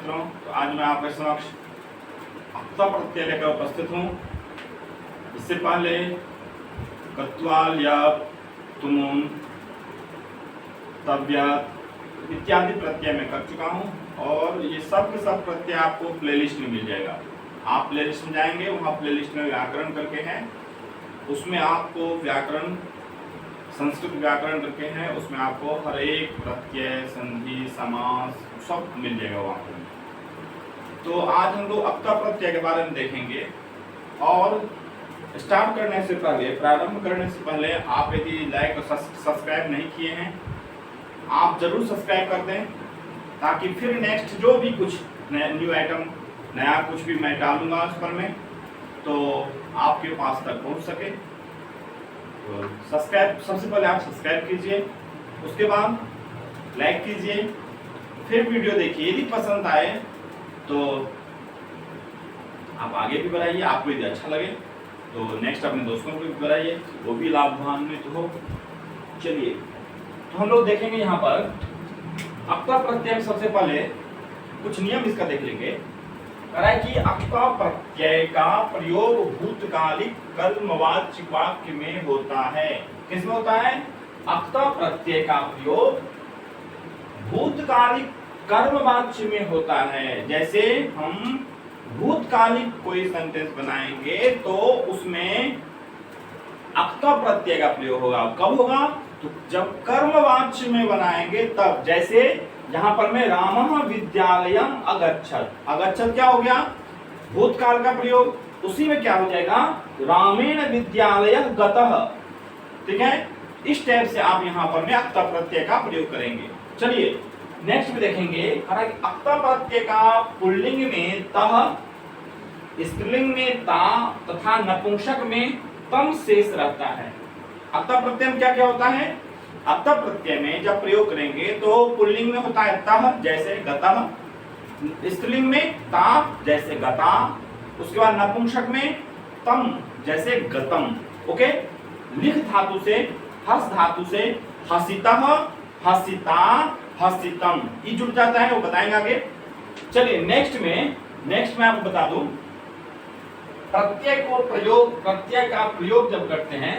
मित्रों, तो आज मैं आपके समक्ष अक्ता प्रत्यय लेकर उपस्थित हूँ। इससे पहले कत्वाल या तुमुन तव्यत इत्यादि प्रत्यय मैं कर चुका हूँ और ये सब के सब प्रत्यय आपको प्लेलिस्ट में मिल जाएगा। आप प्लेलिस्ट में जाएंगे, वहाँ प्लेलिस्ट में व्याकरण करके हैं, उसमें आपको व्याकरण संस्कृत व्याकरण करके हैं, उसमें आपको हर एक प्रत्यय संधि समास सब मिल जाएगा वहाँ पर। तो आज हम लोग अक्ता प्रत्यय के बारे में देखेंगे और स्टार्ट करने से पहले, प्रारंभ करने से पहले आप यदि लाइक और सब्सक्राइब नहीं किए हैं, आप जरूर सब्सक्राइब कर दें ताकि फिर नेक्स्ट जो भी कुछ न्यू आइटम नया कुछ भी मैं डालूंगा उस पर में तो आपके पास तक पहुंच सके। तो सब्सक्राइब, सबसे पहले आप सब्सक्राइब कीजिए, उसके बाद लाइक कीजिए, फिर वीडियो देखिए। यदि पसंद आए तो आप आगे भी बढ़ाइए, आपको यदि अच्छा लगे तो नेक्स्ट अपने दोस्तों को भी बढ़ाइए, वो भी लाभान्वित हो। चलिए, तो हम लोग देखेंगे यहाँ पर अक्ता प्रत्यय। सबसे पहले कुछ नियम इसका देख लेंगे। कह रहा है कि अक्ता प्रत्यय का प्रयोग भूतकालिक कर्मवाच्य वाक्य में होता है। किसमें होता है? अक्ता प्रत्यय का प्रयोग भूतकालिक कर्मवाच्य में होता है। जैसे हम भूतकालिक कोई सेंटेंस बनाएंगे तो उसमें अक्ता प्रत्यय का प्रयोग होगा। कब होगा? तो जब कर्मवाच्य में बनाएंगे तब। जैसे यहाँ पर मैं रामः विद्यालयम अगच्छत्। अगच्छत् क्या हो गया? भूतकाल का प्रयोग। उसी में क्या हो जाएगा? रामेण विद्यालयः गतः। ठीक है, इस टाइप से आप यहाँ पर में अक्ता प्रत्यय का प्रयोग करेंगे। चलिए नेक्स्ट में देखेंगे। अक्ता प्रत्यय का पुल्लिंग में तः, स्त्रीलिंग में ता तथा नपुंसक में तम शेष रहता है। अक्ता प्रत्यय में क्या क्या होता है? अक्ता प्रत्यय में जब प्रयोग करेंगे तो पुल्लिंग में होता है तः जैसे गतः, स्त्रीलिंग में ता जैसे गता, उसके बाद नपुंसक में तम जैसे गतम। ओके, लिख धातु से, हस धातु से हसितः, हसिता, हसितम ये जुड़ जाता है, वो बताएंगे आगे। चलिए नेक्स्ट में आपको बता दूं, प्रत्यय का प्रयोग जब करते हैं,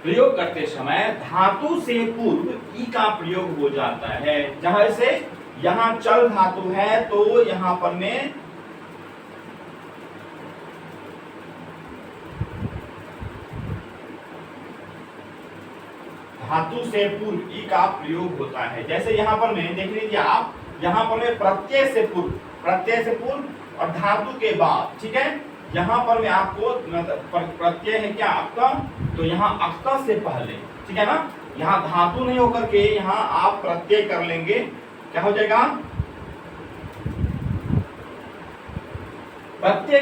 प्रयोग करते समय धातु से पूर्व ई का प्रयोग हो जाता है। जहां से यहां चल धातु है तो यहां पर में धातु से पूर्व ई का प्रयोग होता है। जैसे यहाँ पर में देख लीजिए आप, यहाँ पर में प्रत्यय से पूर्व और धातु के बाद। ठीक है, यहाँ पर में आपको प्रत्यय है क्या? अक्ता। तो यहाँ अक्ता से पहले, ठीक है ना, यहाँ धातु नहीं होकर के यहाँ आप प्रत्यय कर लेंगे। क्या हो जाएगा? प्रत्यय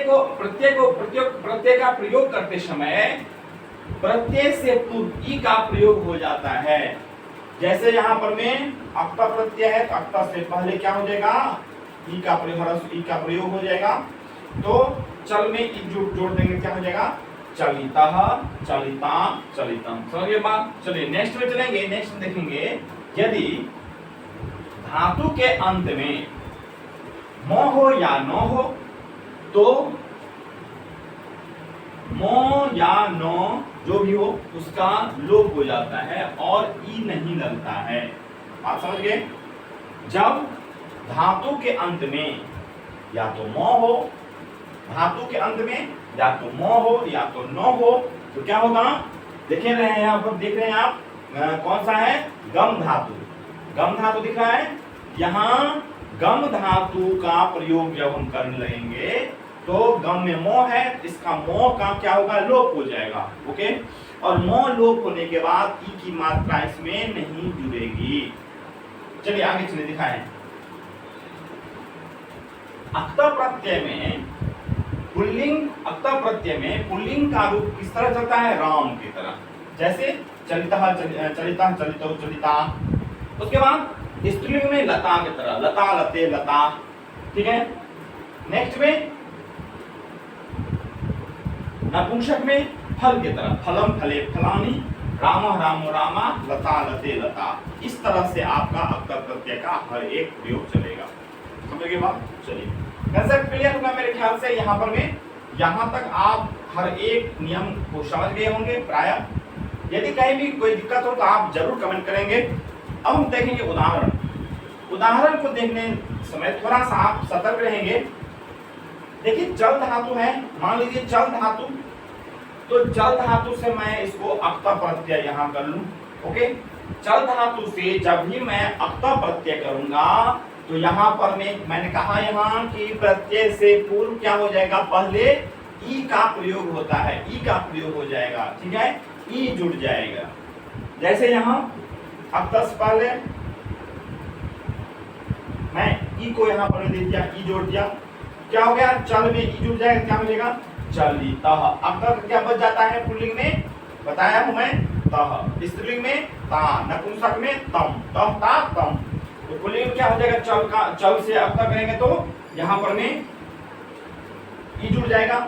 का प्रयोग करते समय प्रत्यय से पूर्व ई का प्रयोग हो जाता है। जैसे यहाँ पर में अक्ता प्रत्यय है तो अक्ता से पहले क्या हो जाएगा? ई का प्रयोग हो जाएगा। तो चल में ई जोड़ देंगे, क्या हो जाएगा? चलितः, चलिता, चलितम। समझिए बात। चलिए नेक्स्ट में चलेंगे। नेक्स्ट में देखेंगे, यदि धातु के अंत में मो हो या नो हो तो मो या नो जो भी हो उसका लोप हो जाता है और ई नहीं लगता है। बात समझ गए? जब धातु के अंत में या तो मो हो, धातु के अंत में या तो मो हो या तो नो हो तो क्या होगा? देख रहे हैं यहाँ पर, देख रहे हैं आप कौन सा है? गम धातु। गम धातु दिख रहा है। यहाँ गम धातु का प्रयोग जब हम करने लगेंगे तो गम में मो है, इसका मो का क्या होगा? लोप हो जाएगा। ओके, और मो लोप होने के बाद ई की मात्रा इसमें नहीं जुड़ेगी। चलिए आगे चलिए दिखाएं। अक्ता प्रत्यय में पुल्लिंग का रूप किस तरह चलता है? राम की तरह। जैसे चलितः, चलिता, चलितो, चलिता। उसके बाद स्त्रीलिंग में लता की तरह, लता, लते, लता। ठीक है, नेक्स्ट में नपुंसक में फल की तरह, फलम, फले, फलानी, रामः, रामो, रामा, लता, लते, लता। इस तरह से आपका अक्ता प्रत्यय का हर एक प्रयोग चलेगा। समझ गए बात? चलिए कंसेप्ट क्लियर होगा मेरे ख्याल से। यहाँ पर में यहाँ तक आप हर एक नियम को समझ गए होंगे प्रायः। यदि कहीं भी कोई दिक्कत हो तो आप जरूर कमेंट करेंगे। अब हम देखेंगे उदाहरण। उदाहरण को देखने समय थोड़ा सा आप सतर्क रहेंगे। देखिए जल धातु है, मान लीजिए जल धातु, तो जल धातु से मैं इसको अक्ता प्रत्यय यहाँ कर लूं। ओके, जल धातु से जब भी मैं अक्ता प्रत्यय करूंगा तो यहाँ पर मैंने कहा यहाँ कि प्रत्यय से पूर्व क्या हो जाएगा, पहले ई का प्रयोग होता है, ई का प्रयोग हो जाएगा, ठीक है, ई जुड़ जाएगा। जैसे यहाँ अक्ता से पहले मैं ई को यहाँ पर दे दिया, ई जोड़ दिया, क्या हो गया, चल में ई जुड़ जाएगा, क्या मिलेगा, चलितः। अक्ता क्या बच जाता है पुल्लिंग में, बताया हूं मैं, तः। स्त्रीलिंग में ता, नपुंसक में तम, तह ता तम। तो पुल्लिंग में क्या हो जाएगा, चल का, चल से अक्ता करेंगे तो यहाँ पर में ई जुड़ जाएगा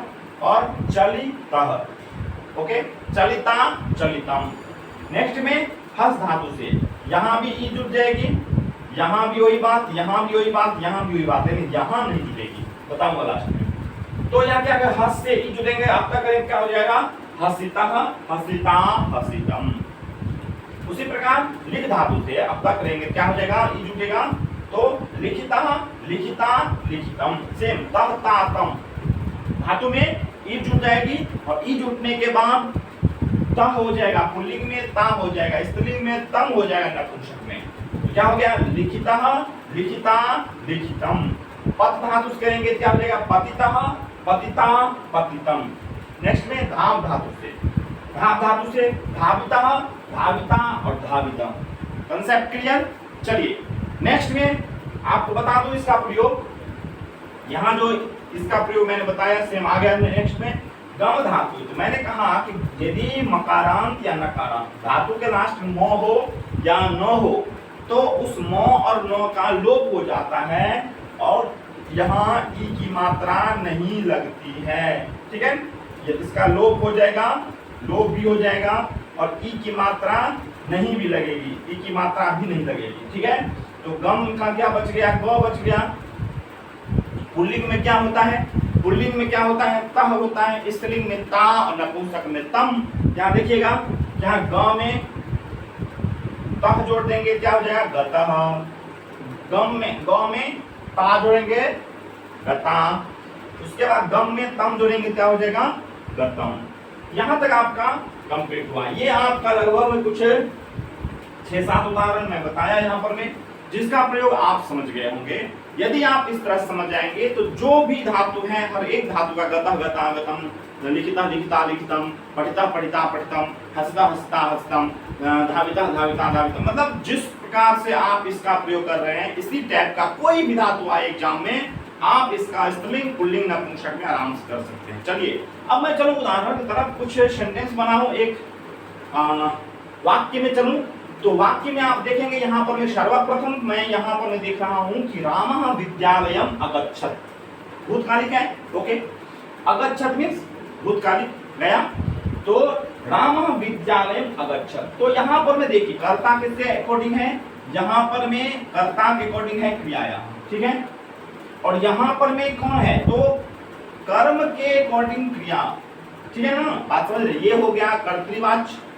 और चलितः। ओके, चलिता चलितम। नेक्स्ट में हस धातु से यहाँ भी ई जुड़ जाएगी, यहाँ भी वही बात, यहाँ भी वही बात, यहाँ भी वही बात, लेकिन यहाँ नहीं जुड़ेगी, बताऊंगा लास्ट में। तो यहाँ क्या करें, हस से ई जुड़ेंगे, अक्ता करेंगे, क्या हो जाएगा, हसितः हसिता हसितम। उसी प्रकार लिख धातु से अक्ता करेंगे, क्या हो जाएगा, ई जुड़ेगा, तो लिखितः लिखिता लिखितम। सेम तह ता तम, धातु में ई जुड़ जाएगी और ई जुड़ने के बाद ता हो जाएगा, पुल्लिंग में ता हो जाएगा, स्त्रीलिंग में तम हो जाएगा, नपुंसक में तो क्या हो गया, लिखितः लिखिता लिखितम। पत धातु से करेंगे, क्या हो जाएगा, पतितः पतिता पतितम। नेक्स्ट में धाव धातु से, धाव धातु से धावितः धाविता और धावितम। Concept clear? चलिए नेक्स्ट में आपको बता दूं इसका प्रयोग। यहाँ जो इसका प्रयोग मैंने बताया सेम आ गया नेक्स्ट में। गम धातु, तो मैंने कहा कि यदि मकारांत या नकारांत धातु के लास्ट म हो या न हो तो उस म और न का लोप हो जाता है और यहाँ ई की मात्रा नहीं लगती है, ठीक है, ये इसका लोप हो जाएगा, लोप भी हो जाएगा और ई की मात्रा नहीं भी लगेगी, ई की मात्रा भी नहीं लगेगी, ठीक है। तो गम का क्या बच गया, ग बच गया। पुल्लिंग में क्या होता है, पुल्लिंग में क्या होता है, तह होता है, स्त्रीलिंग में ता और नपुंसक में तम। यहाँ देखिएगा, यहाँ ग में तह जोड़ देंगे, क्या हो जाएगा, गतः। गम में ग में ता जोड़ेंगे, गता। उसके बाद गम में तम जोड़ेंगे, क्या हो जाएगा, गतम। यहाँ तक आपका कंप्लीट हुआ। ये आपका लगभग कुछ 6-7 उदाहरण मैं बताया यहाँ पर में, जिसका प्रयोग आप समझ गए होंगे। यदि आप इस तरह समझ जाएंगे तो जो भी धातु है हर एक धातु का गतः गता गतम, लिखिता लिखिता लिखितम, पठिता पठिता पठितम, हसता हसता हसतम, धाविता धाविता धावितम, मतलब जिस प्रकार से आप इसका प्रयोग कर रहे हैं इसी टाइप का कोई भी धातु आए एग्जाम में आप इसका स्त्रीलिंग पुल्लिंग नपुंसक में आराम से कर सकते हैं। चलिए अब मैं चलूं उदाहरण की तरफ, कुछ सेंटेंस बनाऊं, एक वाक्य में चलूं। तो वाक्य में आप देखेंगे यहाँ पर सर्वप्रथम मैं यहाँ पर मैं देख रहा हूँ कि रामः विद्यालयम अगच्छत, भूतकालिक है, ओके। अगच्छत मीन्स भूतकालिक गया, तो रामः विद्यालयम अगच्छत। तो यहाँ पर मैं देखिए कर्ता किसके अकॉर्डिंग है, यहाँ पर में कर्ता के अकॉर्डिंग है क्रियाया, ठीक है, और यहाँ पर में कौन है, तो कर्म के अकॉर्डिंग क्रिया, ठीक है ना, बात समझ रहे। ये हो गया कर्तृवाच्य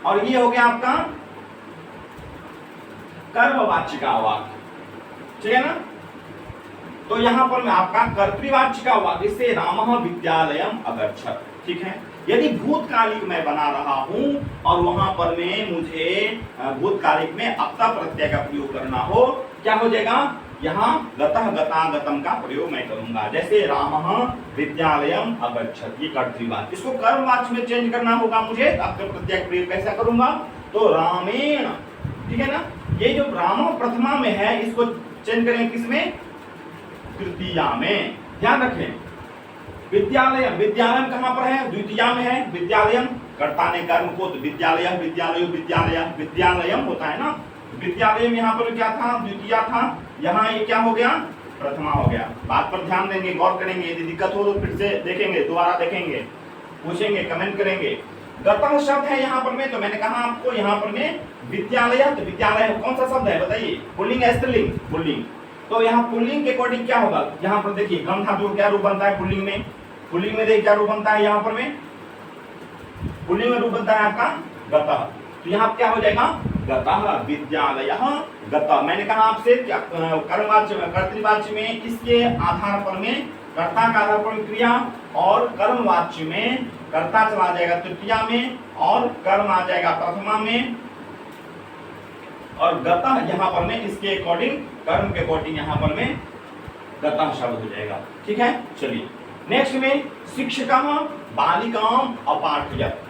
और ये हो गया आपका कर्मवाच्य का वाक्य, ठीक है ना। तो यहाँ पर मैं आपका कर्तृवाच्य का वाक्य से रामः विद्यालयम अगच्छत, ठीक है। यदि भूतकालिक मैं बना रहा हूं और वहां पर में मुझे भूतकालिक में अक्ता प्रत्यय का प्रयोग करना हो, क्या हो जाएगा, यहाँ गतः गता गतम का प्रयोग मैं करूंगा। जैसे रामः विद्यालयम अगच्छत, ये कर्तृवाच्य, इसको कर्मवाच्य में चेंज करना होगा मुझे, अक्ता प्रत्यय का प्रयोग कैसा करूंगा, तो रामेण, ठीक है ना। ये जो राम प्रथमा में है इसको चेंज करेंगे किसमें, तृतीया में, ध्यान रखें। विद्यालय, विद्यालय कहाँ पर है, द्वितीया में है, विद्यालयम कर्ता ने कर्म को, तो विद्यालय विद्यालय विद्यालय विद्यालयम होता है ना। विद्यालय में यहाँ पर क्या था, द्वितीया था, यहाँ ये क्या हो गया, प्रथमा हो गया। बात पर ध्यान देंगे, गौर करेंगे, यदि दिक्कत हो तो फिर से देखेंगे, दोबारा देखेंगे, पूछेंगे, कमेंट करेंगे। गतः शब्द है यहाँ पर में, तो मैंने कहा आपको यहाँ पर में विद्यालय, तो विद्यालय कौन सा शब्द है बताइए, पुल्लिंग है स्त्रीलिंग, पुल्लिंग। तो यहाँ पुल्लिंग के अकॉर्डिंग क्या होगा, यहाँ पर देखिए गम धातु क्या रूप बनता है पुल्लिंग में, पुल्लिंग में देखिए क्या रूप बनता है, यहाँ पर में पुल्लिंग में रूप बनता है आपका गतः। तो यहाँ क्या हो जाएगा गतः विद्यालयः गतः। मैंने कहा आपसे क्या कर्मवाच्य कर्तृवाच्य में इसके आधार पर में कर्ता का आधार पर क्रिया, और कर्मवाच्य में कर्ता चला जाएगा तृतीया में और कर्म आ जाएगा प्रथमा में, और गतः यहाँ पर में इसके अकॉर्डिंग कर्म के अकॉर्डिंग यहाँ पर में गतः शब्द हो जाएगा। ठीक है, चलिए नेक्स्ट में शिक्षकः बालिकाम अपाठयत्।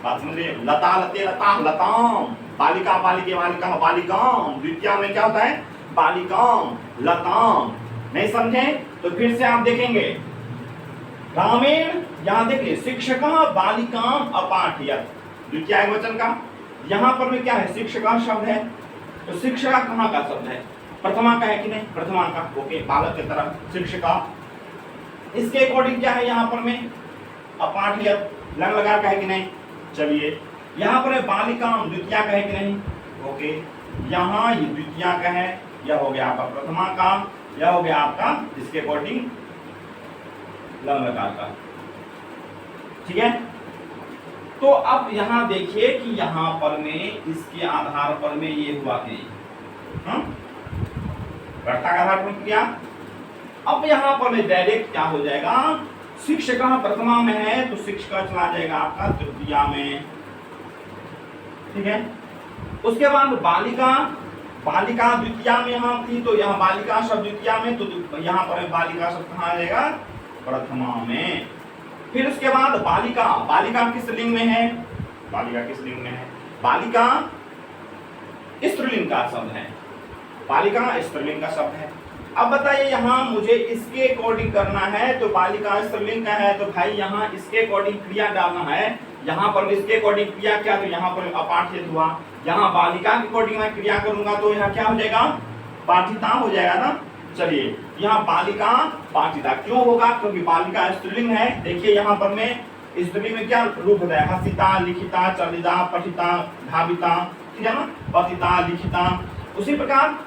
बात समझ रहे, लता लते लता लताम, बालिका बालिके बालिका बालिकाम, द्वितीय में क्या होता है बालिकाम लताम। नहीं समझे तो फिर से आप देखेंगे ग्रामीण, यहाँ देखिए शिक्षकः बालिकाम अपाठयत्, द्वितीय वचन का यहाँ पर में क्या है शिक्षका शब्द है, तो शिक्षका कहाँ का शब्द है प्रथमा का है कि नहीं, प्रथमा का, ओके बालक की तरह शिक्षका। इसके अकॉर्डिंग क्या है यहाँ पर में अपाठयत् लंग लगा का है कि नहीं, चलिए यहाँ पर बालिकाम द्वितीय का है कि नहीं, ओके यहाँ ये द्वितीय का है, यह हो गया आपका प्रथमा का, यह हो गया आपका इसके अकॉर्डिंग लंग लगा का। ठीक है, तो अब यहाँ देखिए कि यहाँ पर में इसके आधार पर में ये हुआ कि कर्ता का आधार पर किया। अब यहाँ पर में डायरेक्ट क्या हो जाएगा शिक्षका प्रथमा में है तो शिक्षका चला जाएगा आपका तृतीया में। ठीक है, उसके बाद बालिका, बालिका द्वितीया में यहाँ थी तो यहाँ बालिका शब्द द्वितीया में, तो यहाँ पर बालिका शब्द कहाँ आ जाएगा प्रथमा में। फिर उसके बाद बालिका, बालिका किस लिंग में है, बालिका किस लिंग में है, बालिका स्त्रीलिंग का शब्द है, बालिका स्त्रीलिंग का शब्द है। अब बताइए यहाँ मुझे इसके अकॉर्डिंग करना है, तो बालिका स्त्रीलिंग का है तो भाई यहाँ इसके अकॉर्डिंग क्रिया डालना है, यहाँ पर इसके अकॉर्डिंग क्रिया क्या, तो यहाँ पर अपाठित हुआ, यहाँ बालिका के अकॉर्डिंग मैं क्रिया करूंगा तो यहाँ क्या हो जाएगा पाठिता हो जाएगा ना। चलिए यहाँ बालिका पाठिता क्यों होगा, क्योंकि बालिका स्त्रीलिंग है। देखिए यहाँ पर में स्त्रीलिंग में क्या रूप होता है हसिता लिखिता चलिता पठिता धाविता, ठीक है ना, पतिता लिखिता, उसी प्रकार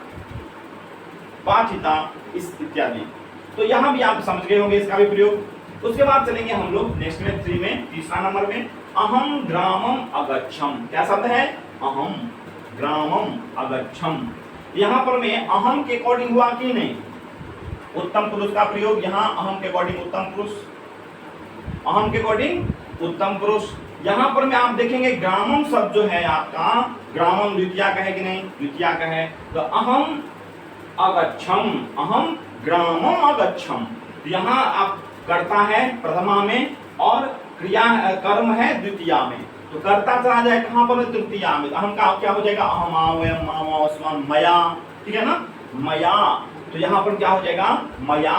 पाठिता इत्यादि। तो यहाँ भी आप समझ गए होंगे इसका भी प्रयोग। उसके बाद चलेंगे हम लोग नेक्स्ट में 3 में, तीसरा नंबर में अहम ग्रामम अगच्छम। क्या शब्द है अहम ग्रामम अगच्छम। यहाँ पर में अहम के अकॉर्डिंग हुआ कि नहीं, उत्तम पुरुष का प्रयोग, यहाँ अहम के अकॉर्डिंग उत्तम पुरुष, अहम के अकॉर्डिंग उत्तम पुरुष। यहाँ पर में आप देखेंगे ग्रामम शब्द जो है आपका ग्रामम द्वितीय का है कि नहीं, द्वितीय का है, तो अहम अगच्छम, अहम ग्रामम अगच्छम। यहाँ आप कर्ता है प्रथमा में और क्रिया कर्म है द्वितीय में, तो कर्ता चला जाए कहाँ पर तृतीय में, अहम का क्या हो जाएगा अहम मया, ठीक है ना मया। तो यहाँ पर क्या हो जाएगा मया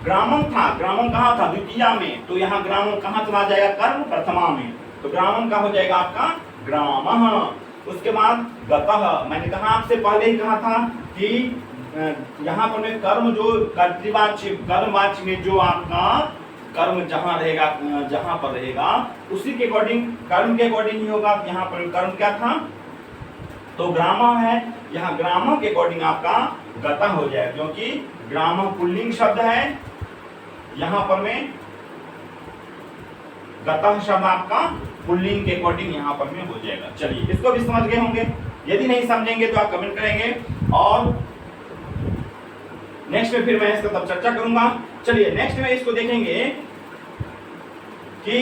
ग्रामम था, ग्रामम कहाँ था द्वितीय में, तो यहाँ ग्रामम कहाँ चला जाएगा कर्म प्रथमा में, तो ग्रामम का हो जाएगा आपका ग्रामः। उसके बाद गतः, मैंने कहा आपसे पहले ही कहा था कि यहाँ पर में कर्म जो कर्तृवाच्य कर्मवाच्य में जो आपका कर्म जहाँ रहेगा जहाँ पर रहेगा उसी के अकॉर्डिंग कर्म के अकॉर्डिंग ही होगा। यहाँ पर कर्म क्या था तो ग्रामः है, यहाँ ग्रामः के अकॉर्डिंग आपका गतः हो जाए, क्योंकि ग्रामः पुल्लिंग शब्द है, यहाँ पर में गतः शब्द आपका पुल्लिंग के अकॉर्डिंग यहाँ पर में हो जाएगा। चलिए इसको भी समझ गए होंगे, यदि नहीं समझेंगे तो आप कमेंट करेंगे और नेक्स्ट में फिर मैं इसका तब चर्चा करूंगा। चलिए नेक्स्ट में इसको देखेंगे कि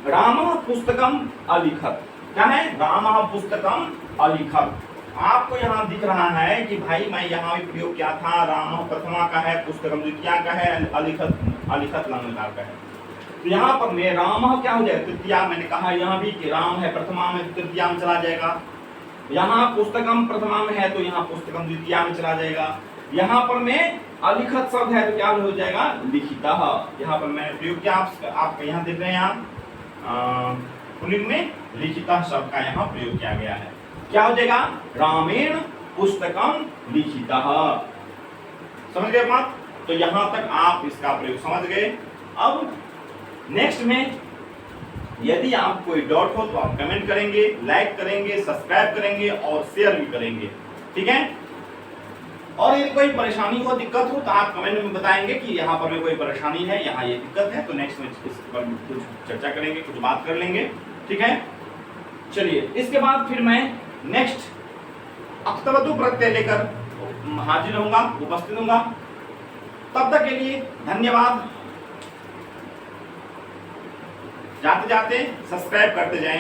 रामः पुस्तकम अलिखत। क्या है रामः पुस्तकम अलिखत। आपको यहाँ दिख रहा है कि भाई मैं यहाँ भी प्रयोग किया था, रामः प्रथमा का है, पुस्तकम द्वितीय का है, अलिखत अलिखत लंगकार का है। तो यहाँ पर में रामः क्या हो जाएगा तृतीय, मैंने कहा यहाँ भी कि राम है प्रथमा में तृतीय में चला जाएगा, यहाँ पुस्तकम प्रथमा में है तो यहाँ पुस्तकम द्वितीय में चला जाएगा। यहाँ पर में अलिखत शब्द है तो क्या हो जाएगा लिखिता। यहाँ पर मैं प्रयोग किया, आप यहाँ देख रहे हैं आप पुल्लिंग में लिखिता शब्द का यहाँ प्रयोग किया गया है। क्या हो जाएगा रामेण पुस्तकम लिखिता। समझ गए बात, तो यहाँ तक आप इसका प्रयोग समझ गए। अब नेक्स्ट में यदि आप कोई डाउट हो तो आप कमेंट करेंगे, लाइक करेंगे, सब्सक्राइब करेंगे और शेयर भी करेंगे, ठीक है। और यदि कोई परेशानी हो, दिक्कत हो तो आप कमेंट में बताएंगे कि यहाँ पर भी कोई परेशानी है, यहाँ ये दिक्कत है, तो नेक्स्ट में इस पर कुछ चर्चा करेंगे, कुछ बात कर लेंगे। ठीक है, चलिए इसके बाद फिर मैं नेक्स्ट अक्तवतु प्रत्यय लेकर हाजिर होऊंगा, उपस्थित होऊंगा। तब तक के लिए धन्यवाद। जाते जाते सब्सक्राइब करते जाएं।